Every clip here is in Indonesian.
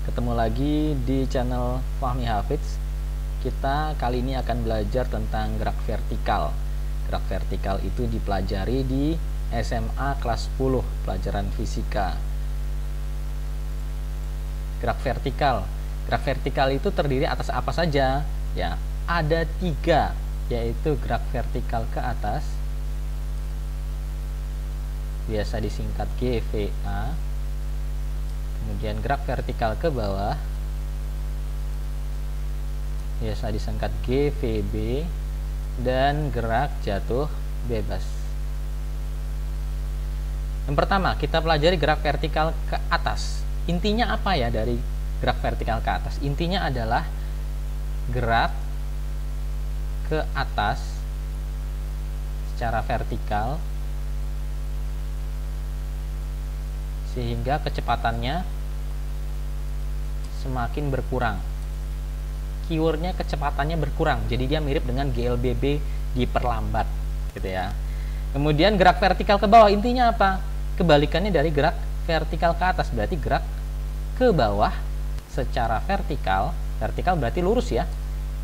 Ketemu lagi di channel Fahmi Hafidz. Kita kali ini akan belajar tentang gerak vertikal. Gerak vertikal itu dipelajari di SMA kelas 10, pelajaran fisika. Gerak vertikal. Gerak vertikal itu terdiri atas apa saja? Ya, ada 3, yaitu gerak vertikal ke atas, biasa disingkat GVA. Kemudian gerak vertikal ke bawah, biasa disingkat GVB, dan gerak jatuh bebas. Yang pertama, kita pelajari gerak vertikal ke atas. Intinya apa ya dari gerak vertikal ke atas? Intinya adalah gerak ke atas secara vertikal sehingga kecepatannya semakin berkurang. Keywordnya kecepatannya berkurang, jadi dia mirip dengan GLBB diperlambat, gitu ya. Kemudian gerak vertikal ke bawah, intinya apa? Kebalikannya dari gerak vertikal ke atas, berarti gerak ke bawah secara vertikal. Vertikal berarti lurus ya,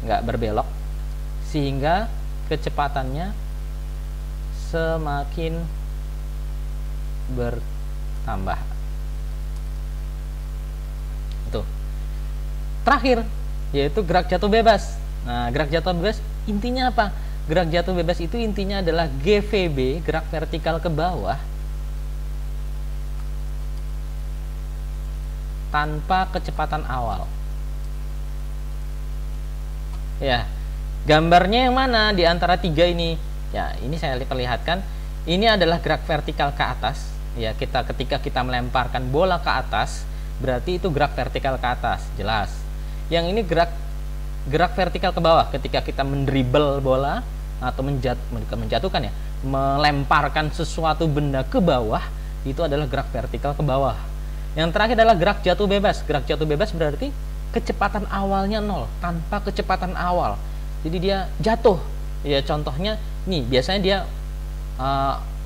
nggak berbelok, sehingga kecepatannya semakin bertambah. Itu terakhir, yaitu gerak jatuh bebas. Nah, gerak jatuh bebas intinya apa? Gerak jatuh bebas itu intinya adalah GVB, gerak vertikal ke bawah, tanpa kecepatan awal. Ya, gambarnya yang mana di antara 3 ini? Ya, ini saya perlihatkan. Ini adalah gerak vertikal ke atas. Ya, ketika kita melemparkan bola ke atas, berarti itu gerak vertikal ke atas, jelas. Yang ini gerak vertikal ke bawah, ketika kita mendribble bola atau menjatuhkan ya, melemparkan sesuatu benda ke bawah, itu adalah gerak vertikal ke bawah. Yang terakhir adalah gerak jatuh bebas. Gerak jatuh bebas berarti kecepatan awalnya 0, tanpa kecepatan awal. Jadi dia jatuh. Ya, contohnya nih, biasanya dia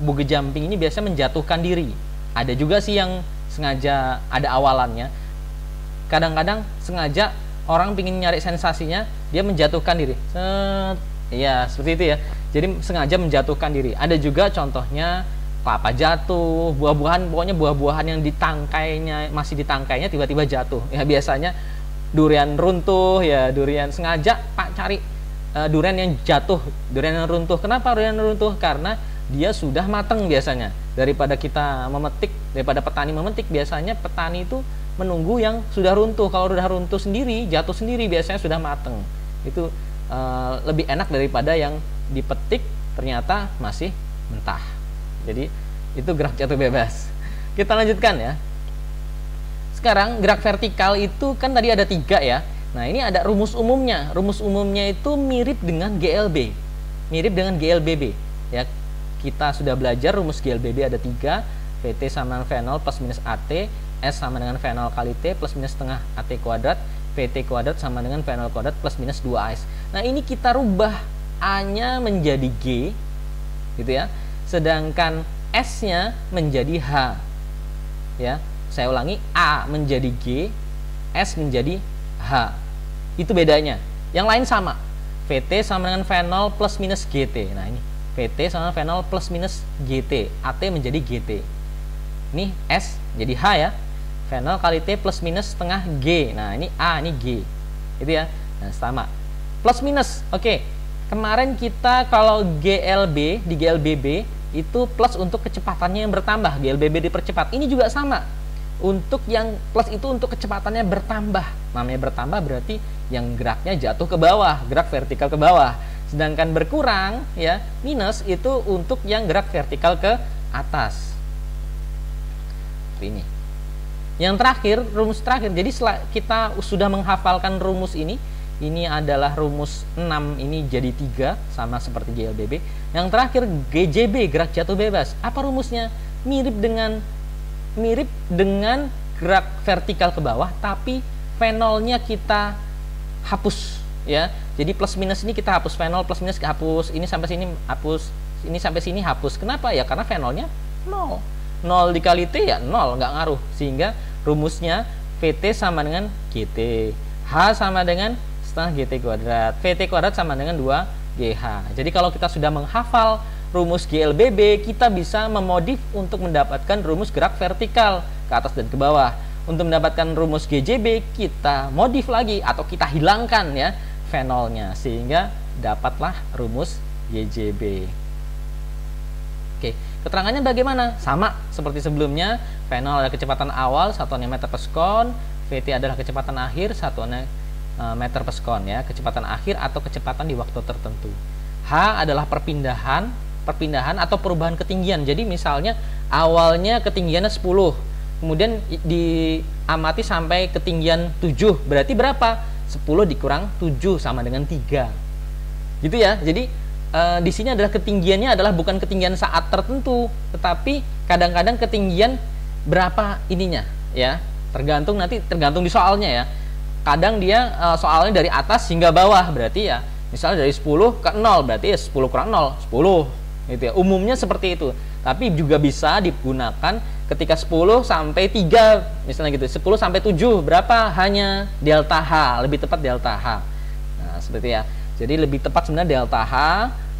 boogie jumping ini biasanya menjatuhkan diri. Ada juga sih yang sengaja ada awalannya. Kadang-kadang sengaja orang ingin nyari sensasinya, dia menjatuhkan diri. Ya, seperti itu ya. Jadi sengaja menjatuhkan diri. Ada juga contohnya kelapa jatuh, buah-buahan, pokoknya buah-buahan yang masih di tangkainya tiba-tiba jatuh. Ya, biasanya durian runtuh ya, durian sengaja Pak cari durian yang jatuh, durian yang runtuh. Kenapa durian runtuh? Karena dia sudah matang biasanya. Daripada kita memetik, daripada petani memetik, biasanya petani itu menunggu yang sudah runtuh. Kalau sudah runtuh sendiri, jatuh sendiri, biasanya sudah matang. Itu lebih enak daripada yang dipetik ternyata masih mentah. Jadi itu gerak jatuh bebas. Kita lanjutkan ya. Sekarang gerak vertikal itu kan tadi ada 3 ya. Nah, ini ada rumus umumnya. Rumus umumnya itu mirip dengan GLB, mirip dengan GLBB ya. Kita sudah belajar rumus GLBB ada 3. VT sama dengan V0 plus minus AT, S sama dengan V0 kali T plus minus setengah AT kuadrat, VT kuadrat sama dengan V0 kuadrat plus minus 2AS. Nah, ini kita rubah A-nya menjadi G, gitu ya. Sedangkan S-nya menjadi H. Ya, saya ulangi, A menjadi G, S menjadi H. Itu bedanya. Yang lain sama. VT sama dengan V0 plus minus GT. Nah, ini VT sama V0 plus minus GT. AT menjadi GT. Ini S jadi H ya. V0 kali T plus minus setengah G. Nah, ini A, ini G. Itu ya. Nah, sama. Plus minus. Oke. Kemarin kita kalau GLB di GLBB itu plus untuk kecepatannya yang bertambah. GLBB dipercepat. Ini juga sama. Untuk yang plus itu untuk kecepatannya bertambah. Namanya bertambah berarti yang geraknya jatuh ke bawah, gerak vertikal ke bawah. Sedangkan berkurang ya, minus itu untuk yang gerak vertikal ke atas. Ini. Yang terakhir, rumus terakhir. Jadi setelah kita sudah menghafalkan rumus ini adalah rumus 6, ini jadi 3 sama seperti GLBB. Yang terakhir GJB, gerak jatuh bebas. Apa rumusnya? Mirip dengan gerak vertikal ke bawah, tapi V0-nya kita hapus ya. Jadi plus minus ini kita hapus, V0 plus minus hapus, ini sampai sini hapus, ini sampai sini hapus. Kenapa? Ya karena V0-nya 0. 0 dikali T ya 0, nggak ngaruh. Sehingga rumusnya VT sama dengan GT, H sama dengan setengah GT kuadrat, VT kuadrat sama dengan 2GH. Jadi kalau kita sudah menghafal rumus GLBB, kita bisa memodif untuk mendapatkan rumus gerak vertikal ke atas dan ke bawah. Untuk mendapatkan rumus GJB, kita modif lagi atau kita hilangkan ya fenolnya, sehingga dapatlah rumus GJB. Oke, keterangannya bagaimana? Sama seperti sebelumnya, fenol adalah kecepatan awal satuannya meter per sekon, VT adalah kecepatan akhir satuannya meter per sekon ya, kecepatan akhir atau kecepatan di waktu tertentu. H adalah perpindahan atau perubahan ketinggian. Jadi misalnya awalnya ketinggiannya 10, kemudian diamati sampai ketinggian 7, berarti berapa? 10 dikurang 7 sama dengan 3. Gitu ya. Jadi di sini adalah ketinggiannya adalah bukan ketinggian saat tertentu, tetapi kadang-kadang ketinggian berapa ininya ya. Tergantung di soalnya ya. Kadang dia soalnya dari atas hingga bawah, berarti ya misalnya dari 10 ke 0, berarti ya 10 kurang 0, 10 gitu ya. Umumnya seperti itu. Tapi juga bisa digunakan ketika 10 sampai 3 misalnya gitu. 10 sampai 7 berapa? Hanya delta H, lebih tepat delta H. Nah, seperti ya. Jadi lebih tepat sebenarnya delta H,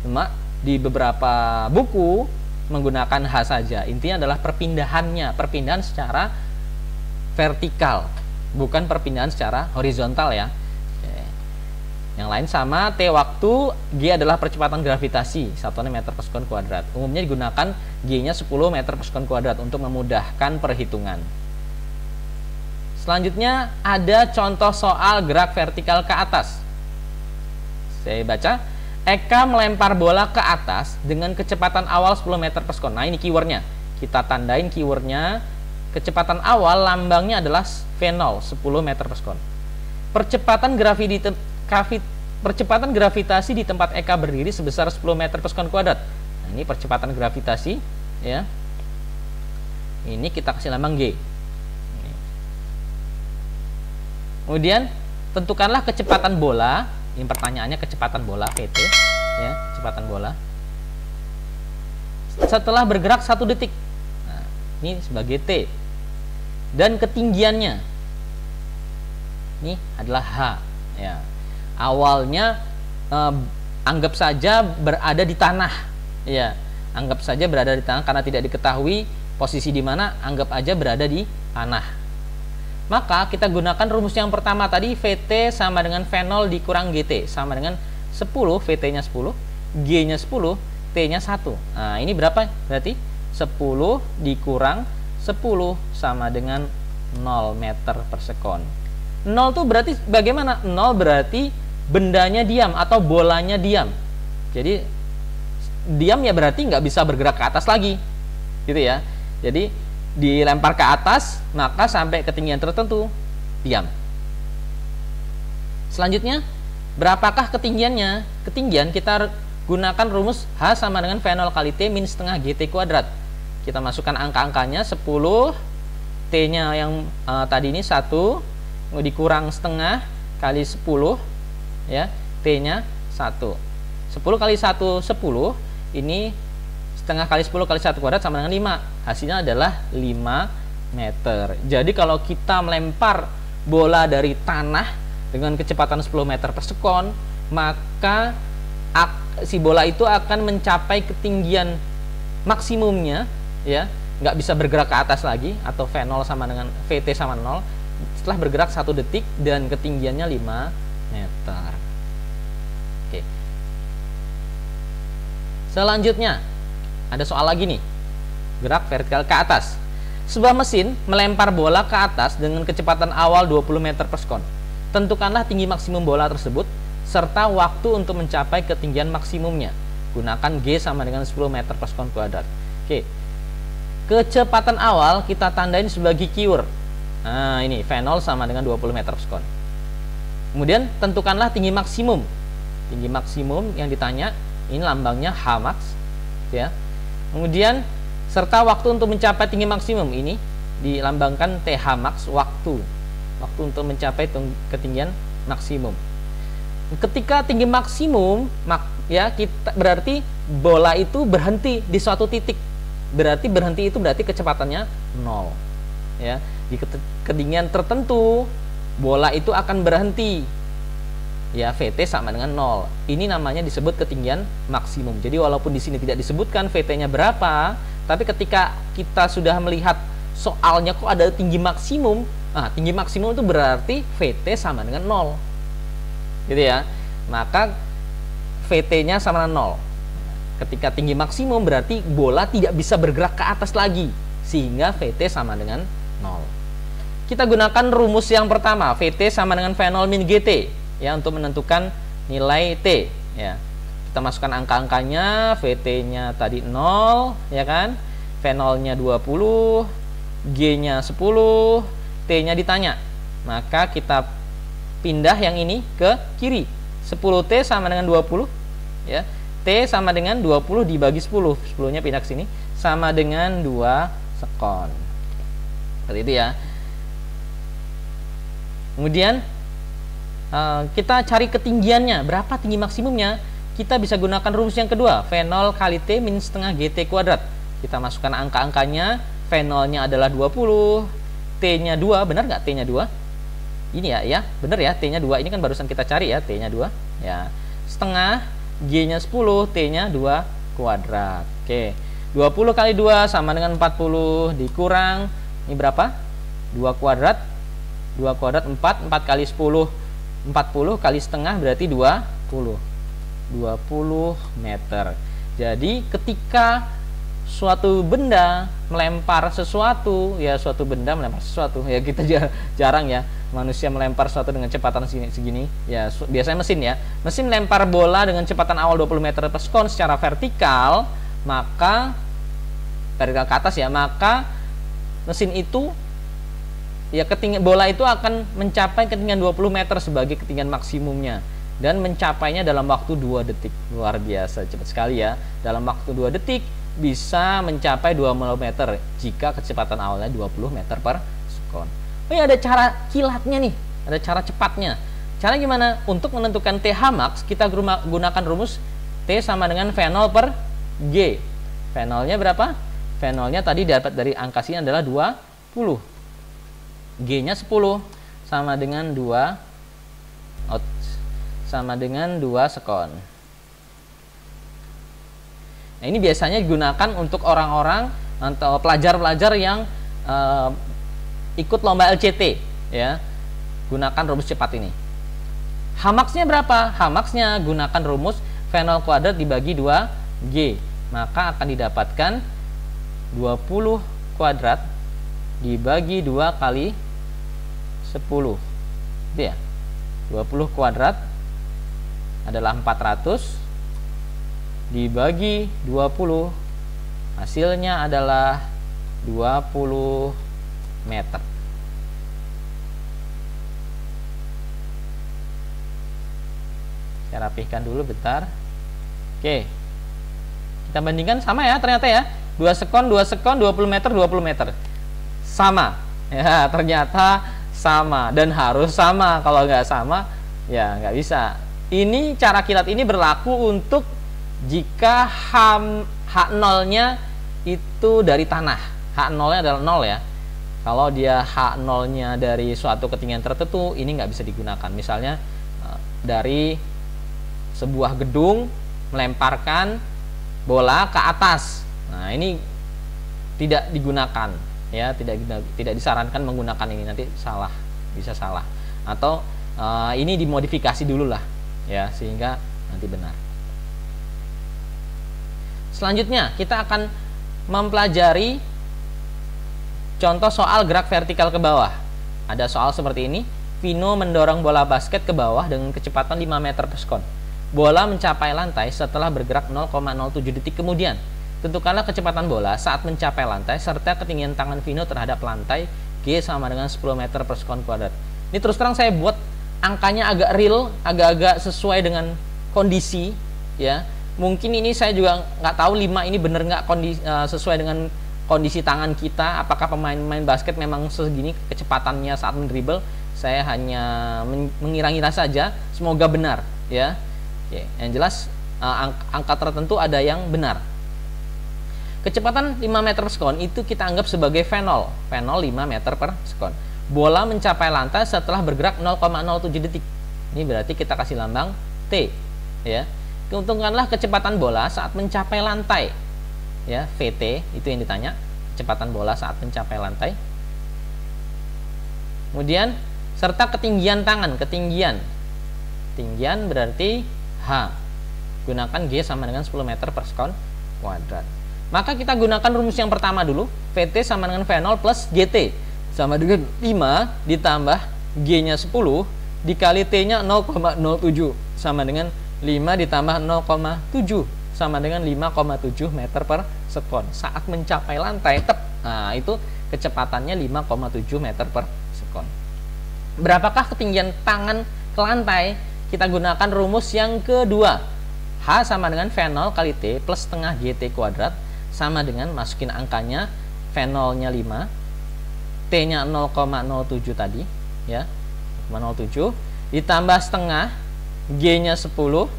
cuma di beberapa buku menggunakan H saja. Intinya adalah perpindahan secara vertikal, bukan perpindahan secara horizontal ya. Yang lain sama, T waktu, G adalah percepatan gravitasi, satuannya meter per sekon kuadrat. Umumnya digunakan G-nya 10 meter per sekon kuadrat untuk memudahkan perhitungan. Selanjutnya ada contoh soal gerak vertikal ke atas. Saya baca, Eka melempar bola ke atas dengan kecepatan awal 10 meter per sekon. Nah ini keywordnya, kita tandain keywordnya. Kecepatan awal lambangnya adalah V0, 10 meter per sekon. Percepatan gravitasi di tempat Eka berdiri sebesar 10 meter per sekon kuadrat. Nah, ini percepatan gravitasi ya. Ini kita kasih lambang G. Kemudian tentukanlah kecepatan bola. Ini pertanyaannya kecepatan bola VT ya, kecepatan bola setelah bergerak 1 detik. Nah, ini sebagai T. Dan ketinggiannya ini adalah H ya. Awalnya anggap saja berada di tanah ya, anggap saja berada di tanah karena tidak diketahui posisi di mana, anggap aja berada di tanah. Maka kita gunakan rumus yang pertama tadi, VT sama dengan V0 dikurang GT sama dengan 10, VT nya 10, G nya 10, T nya 1. Nah ini berapa? Berarti 10 dikurang 10 sama dengan 0 meter per sekon. 0 tuh berarti bagaimana? 0 berarti bendanya diam atau bolanya diam. Jadi diam ya berarti nggak bisa bergerak ke atas lagi, gitu ya. Jadi dilempar ke atas, maka sampai ketinggian tertentu diam. Selanjutnya, berapakah ketinggiannya? Ketinggian kita gunakan rumus H sama dengan V0 kali T min setengah GT kuadrat. Kita masukkan angka-angkanya 10, T-nya yang tadi ini 1, dikurang setengah kali 10 ya, T-nya 1. 10 kali 1 10, ini setengah kali 10 kali 1 kuadrat sama dengan 5. Hasilnya adalah 5 meter. Jadi kalau kita melempar bola dari tanah dengan kecepatan 10 meter per sekon, maka si bola itu akan mencapai ketinggian maksimumnya ya, nggak bisa bergerak ke atas lagi, atau V0 sama dengan VT sama 0 setelah bergerak 1 detik dan ketinggiannya 5 meter. Oke. Selanjutnya ada soal lagi nih, gerak vertikal ke atas. Sebuah mesin melempar bola ke atas dengan kecepatan awal 20 meter per sekon. Tentukanlah tinggi maksimum bola tersebut serta waktu untuk mencapai ketinggian maksimumnya. Gunakan G sama dengan 10 meter per sekon kuadrat. Oke. Kecepatan awal kita tandain sebagai keyword. Nah, ini V0 sama dengan 20 meter per sekon. Kemudian tentukanlah tinggi maksimum. Tinggi maksimum yang ditanya ini lambangnya H max ya. Kemudian serta waktu untuk mencapai tinggi maksimum, ini dilambangkan TH max, waktu untuk mencapai ketinggian maksimum. Ketika tinggi maksimum ya, kita berarti bola itu berhenti di suatu titik. Berarti berhenti itu berarti kecepatannya 0 ya. Di ketinggian tertentu bola itu akan berhenti. Ya, VT sama dengan 0. Ini namanya disebut ketinggian maksimum. Jadi walaupun di sini tidak disebutkan VT-nya berapa, tapi ketika kita sudah melihat soalnya kok ada tinggi maksimum, nah tinggi maksimum itu berarti VT sama dengan 0. Gitu ya. Maka VT-nya sama dengan 0. Ketika tinggi maksimum berarti bola tidak bisa bergerak ke atas lagi, sehingga VT sama dengan 0. Kita gunakan rumus yang pertama, VT sama dengan V0 min GT. Ya, untuk menentukan nilai T, ya. Kita masukkan angka-angkanya, VT-nya tadi 0, ya kan? V0-nya 20, G-nya 10, T-nya ditanya. Maka kita pindah yang ini ke kiri. 10T sama dengan 20, ya. T sama dengan 20 dibagi 10. 10-nya pindah ke sini, sama dengan 2 sekon. Seperti itu ya. Kemudian kita cari ketinggiannya, berapa tinggi maksimumnya. Kita bisa gunakan rumus yang kedua, V0 kali T min setengah GT kuadrat. Kita masukkan angka-angkanya, V0-nya adalah 20, T-nya 2, benar nggak T-nya 2? Ini ya, benar ya, T-nya 2, ini kan barusan kita cari ya, T-nya 2. Ya, setengah, G-nya 10, T-nya 2 kuadrat. Oke, 20 kali 2 sama dengan 40, dikurang, ini berapa? 2 kuadrat, 2 kuadrat 4, 4 kali 10, 40 kali setengah berarti 20 meter. Jadi ketika suatu benda melempar sesuatu, ya suatu benda melempar sesuatu, ya kita jarang ya manusia melempar sesuatu dengan kecepatan segini, ya biasanya mesin ya. Mesin melempar bola dengan kecepatan awal 20 meter per sekon secara vertikal, maka vertikal ke atas ya, maka mesin itu ya ketinggian bola itu akan mencapai ketinggian 20 meter sebagai ketinggian maksimumnya, dan mencapainya dalam waktu 2 detik. Luar biasa cepat sekali ya. Dalam waktu 2 detik bisa mencapai 2 meter jika kecepatan awalnya 20 meter per sekon. Oh ya, ada cara kilatnya nih, ada cara cepatnya. Cara gimana? Untuk menentukan TH max kita gunakan rumus T sama dengan V0 per G. V0-nya berapa? V0-nya tadi dapat dari angka sini adalah 20. G-nya 10 sama dengan 2 sekon. Nah, ini biasanya digunakan untuk orang-orang atau pelajar-pelajar yang ikut lomba LCT ya. Gunakan rumus cepat ini. Hmax-nya berapa? Hmax-nya gunakan rumus V0 kuadrat dibagi 2G. Maka akan didapatkan 20 kuadrat dibagi 2 kali 10. Itu ya. 20 kuadrat adalah 400 dibagi 20, hasilnya adalah 20 meter. Saya rapihkan dulu bentar. Oke. Kita bandingkan sama ya ternyata ya. 2 sekon, 2 sekon, 20 meter, 20 meter. Sama. Ya, ternyata sama dan harus sama. Kalau nggak sama, ya nggak bisa. Ini cara kilat ini berlaku untuk jika H0-nya itu dari tanah. H0-nya adalah 0 ya. Kalau dia H0-nya dari suatu ketinggian tertentu, ini nggak bisa digunakan. Misalnya dari sebuah gedung melemparkan bola ke atas. Nah, ini tidak digunakan ya, tidak disarankan menggunakan ini, nanti salah, bisa salah. Atau ini dimodifikasi dulu lah ya, sehingga nanti benar. Selanjutnya kita akan mempelajari contoh soal gerak vertikal ke bawah. Ada soal seperti ini. Vino mendorong bola basket ke bawah dengan kecepatan 5 meter per sekon. Bola mencapai lantai setelah bergerak 0,07 detik kemudian. Tentukanlah kecepatan bola saat mencapai lantai serta ketinggian tangan Vino terhadap lantai G sama dengan 10 meter per sekon kuadrat. Ini terus terang saya buat angkanya agak real, agak-agak sesuai dengan kondisi ya. Mungkin ini saya juga nggak tahu 5 ini bener nggak sesuai dengan kondisi tangan kita. Apakah pemain-pemain basket memang segini kecepatannya saat mendribble? Saya hanya mengira-ngira saja. Semoga benar ya. Oke, yang jelas angka tertentu ada yang benar. Kecepatan 5 meter per sekon itu kita anggap sebagai V0. V0 5 meter per sekon. Bola mencapai lantai setelah bergerak 0,07 detik. Ini berarti kita kasih lambang T, ya. Hitungkanlah kecepatan bola saat mencapai lantai. Ya, VT itu yang ditanya, kecepatan bola saat mencapai lantai. Kemudian serta ketinggian tangan, ketinggian berarti H. Gunakan G sama dengan 10 meter per sekon kuadrat. Maka kita gunakan rumus yang pertama dulu. VT sama dengan V0 plus GT sama dengan 5 ditambah G-nya 10 dikali T-nya 0,07 sama dengan 5 ditambah 0,7 sama dengan 5,7 meter per sekon. Saat mencapai lantai, nah itu kecepatannya 5,7 meter per sekon. Berapakah ketinggian tangan ke lantai? Kita gunakan rumus yang kedua. H sama dengan V0 kali T plus setengah GT kuadrat sama dengan, masukin angkanya, V0 nya 5, T nya 0,07 tadi, ya, 0,07 ditambah setengah, G nya 10,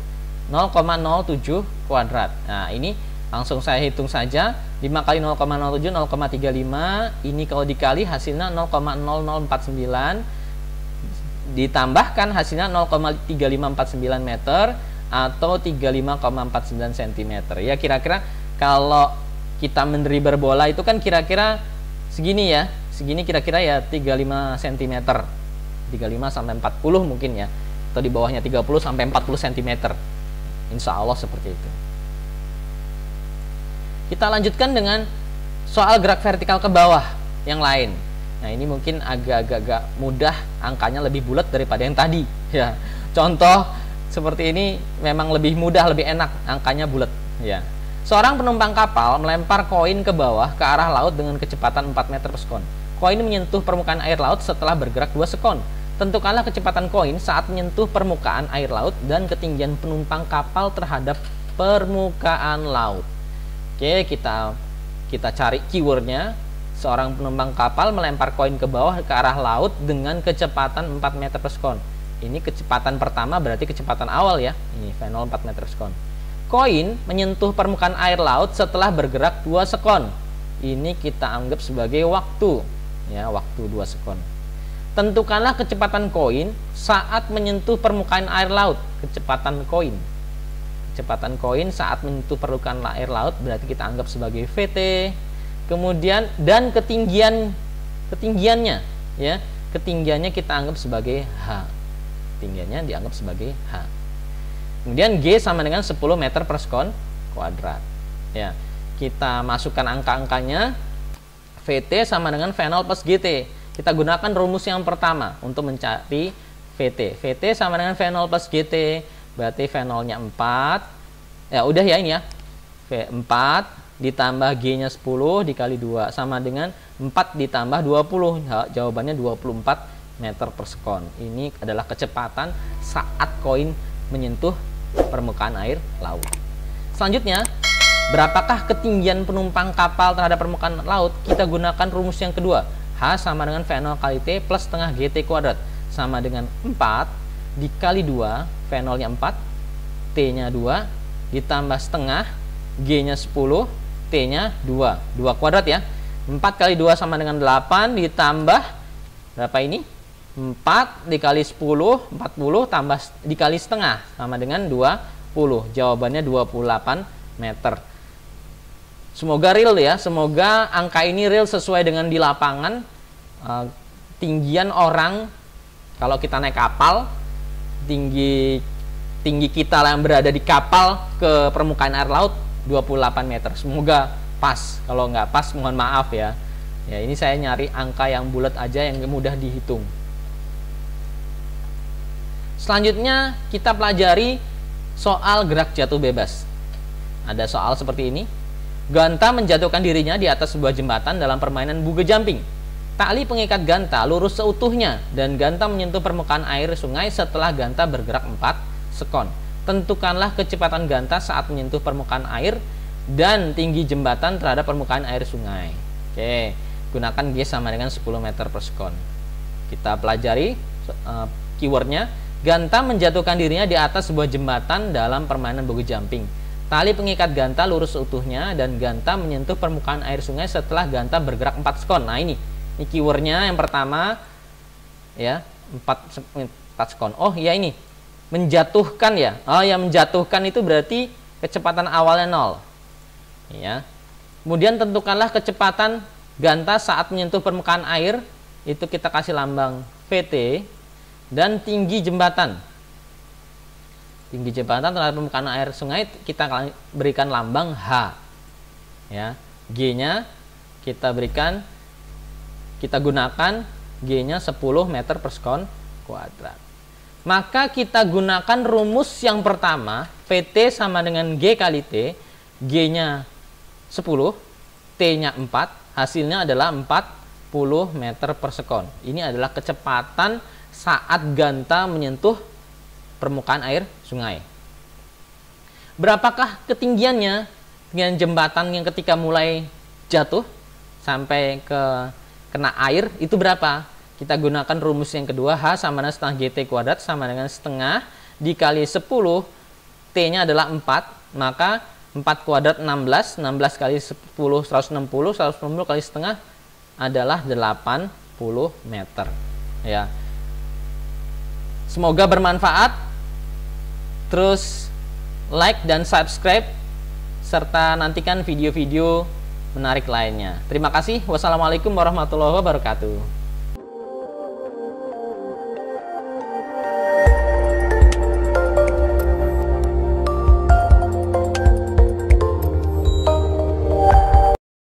0,07 kuadrat. Nah ini langsung saya hitung saja, 5 kali 0,07 0,35, ini kalau dikali hasilnya 0,0049, ditambahkan hasilnya 0,3549 meter atau 35,49 cm. Ya kira-kira kalau kita mendribble bola itu kan kira-kira segini ya, segini kira-kira ya 35 cm, 35 sampai 40 mungkin ya, atau di bawahnya 30 sampai 40 cm. Insya Allah seperti itu. Kita lanjutkan dengan soal gerak vertikal ke bawah yang lain. Nah ini mungkin agak-agak mudah, angkanya lebih bulat daripada yang tadi ya. Contoh seperti ini memang lebih mudah, lebih enak, angkanya bulat ya. Seorang penumpang kapal melempar koin ke bawah ke arah laut dengan kecepatan 4 meter per sekon. Koin menyentuh permukaan air laut setelah bergerak 2 sekon. Tentukanlah kecepatan koin saat menyentuh permukaan air laut dan ketinggian penumpang kapal terhadap permukaan laut. Oke, kita cari keywordnya. Seorang penumpang kapal melempar koin ke bawah ke arah laut dengan kecepatan 4 meter per sekon. Ini kecepatan pertama berarti kecepatan awal ya. Ini V0 4 meter per sekon. Koin menyentuh permukaan air laut setelah bergerak 2 sekon. Ini kita anggap sebagai waktu ya, waktu 2 sekon. Tentukanlah kecepatan koin saat menyentuh permukaan air laut. Kecepatan koin saat menyentuh permukaan air laut berarti kita anggap sebagai VT. Kemudian dan ketinggiannya ya, ketinggiannya kita anggap sebagai H. Ketinggiannya dianggap sebagai H. Kemudian G sama dengan 10 meter per sekon kuadrat. Ya, kita masukkan angka-angkanya. VT sama dengan V0 plus GT. Kita gunakan rumus yang pertama untuk mencari VT. VT sama dengan V0 plus GT. Berarti V0-nya 4. Ya, udah ya ini ya. V4 ditambah G-nya 10 dikali 2 sama dengan 4 ditambah 20. Jawabannya 24 meter per sekon. Ini adalah kecepatan saat koin menyentuh permukaan air laut. Selanjutnya, berapakah ketinggian penumpang kapal terhadap permukaan laut? Kita gunakan rumus yang kedua. H sama dengan V0 kali T plus setengah GT kuadrat sama dengan 4 dikali 2, V0-nya 4, T-nya 2 ditambah setengah, G-nya 10, T-nya 2. 2 kuadrat ya. 4 kali 2 sama dengan 8 ditambah berapa ini? 4 dikali 10, 40 tambah dikali setengah sama dengan 20. Jawabannya 28 meter. Semoga real ya, semoga angka ini real sesuai dengan di lapangan. Tinggian orang kalau kita naik kapal, tinggi kita yang berada di kapal ke permukaan air laut 28 meter. Semoga pas. Kalau nggak pas mohon maaf ya. Ya ini saya nyari angka yang bulat aja yang mudah dihitung. Selanjutnya kita pelajari soal gerak jatuh bebas. Ada soal seperti ini. Ganta menjatuhkan dirinya di atas sebuah jembatan dalam permainan buge jumping. Tali pengikat ganta lurus seutuhnya dan ganta menyentuh permukaan air sungai setelah ganta bergerak 4 sekon. Tentukanlah kecepatan ganta saat menyentuh permukaan air dan tinggi jembatan terhadap permukaan air sungai. Oke, gunakan G sama dengan 10 meter per sekon. Kita pelajari keywordnya. Ganta menjatuhkan dirinya di atas sebuah jembatan dalam permainan buge jumping. Tali pengikat ganta lurus seutuhnya dan ganta menyentuh permukaan air sungai setelah ganta bergerak 4 sekon. Nah, ini keywordnya yang pertama ya, 4 sekon. Oh ya, ini menjatuhkan ya. Oh ya, menjatuhkan itu berarti kecepatan awalnya 0 ya. Kemudian tentukanlah kecepatan ganta saat menyentuh permukaan air, itu kita kasih lambang VT. Dan tinggi jembatan terhadap permukaan air sungai kita berikan lambang H ya. G-nya kita gunakan G-nya 10 meter per sekon kuadrat. Maka kita gunakan rumus yang pertama, VT sama dengan G kali T. G-nya 10, T-nya 4, hasilnya adalah 40 meter per sekon. Ini adalah kecepatan saat ganta menyentuh permukaan air sungai. Berapakah ketinggiannya dengan jembatan yang ketika mulai jatuh sampai kena air itu berapa? Kita gunakan rumus yang kedua, H sama dengan setengah GT kuadrat sama dengan setengah dikali 10, T-nya adalah 4, maka 4 kuadrat 16, 16 kali 10 160, 160 kali setengah adalah 80 meter ya. Semoga bermanfaat. Terus like dan subscribe serta nantikan video-video menarik lainnya. Terima kasih. Wassalamualaikum warahmatullahi wabarakatuh.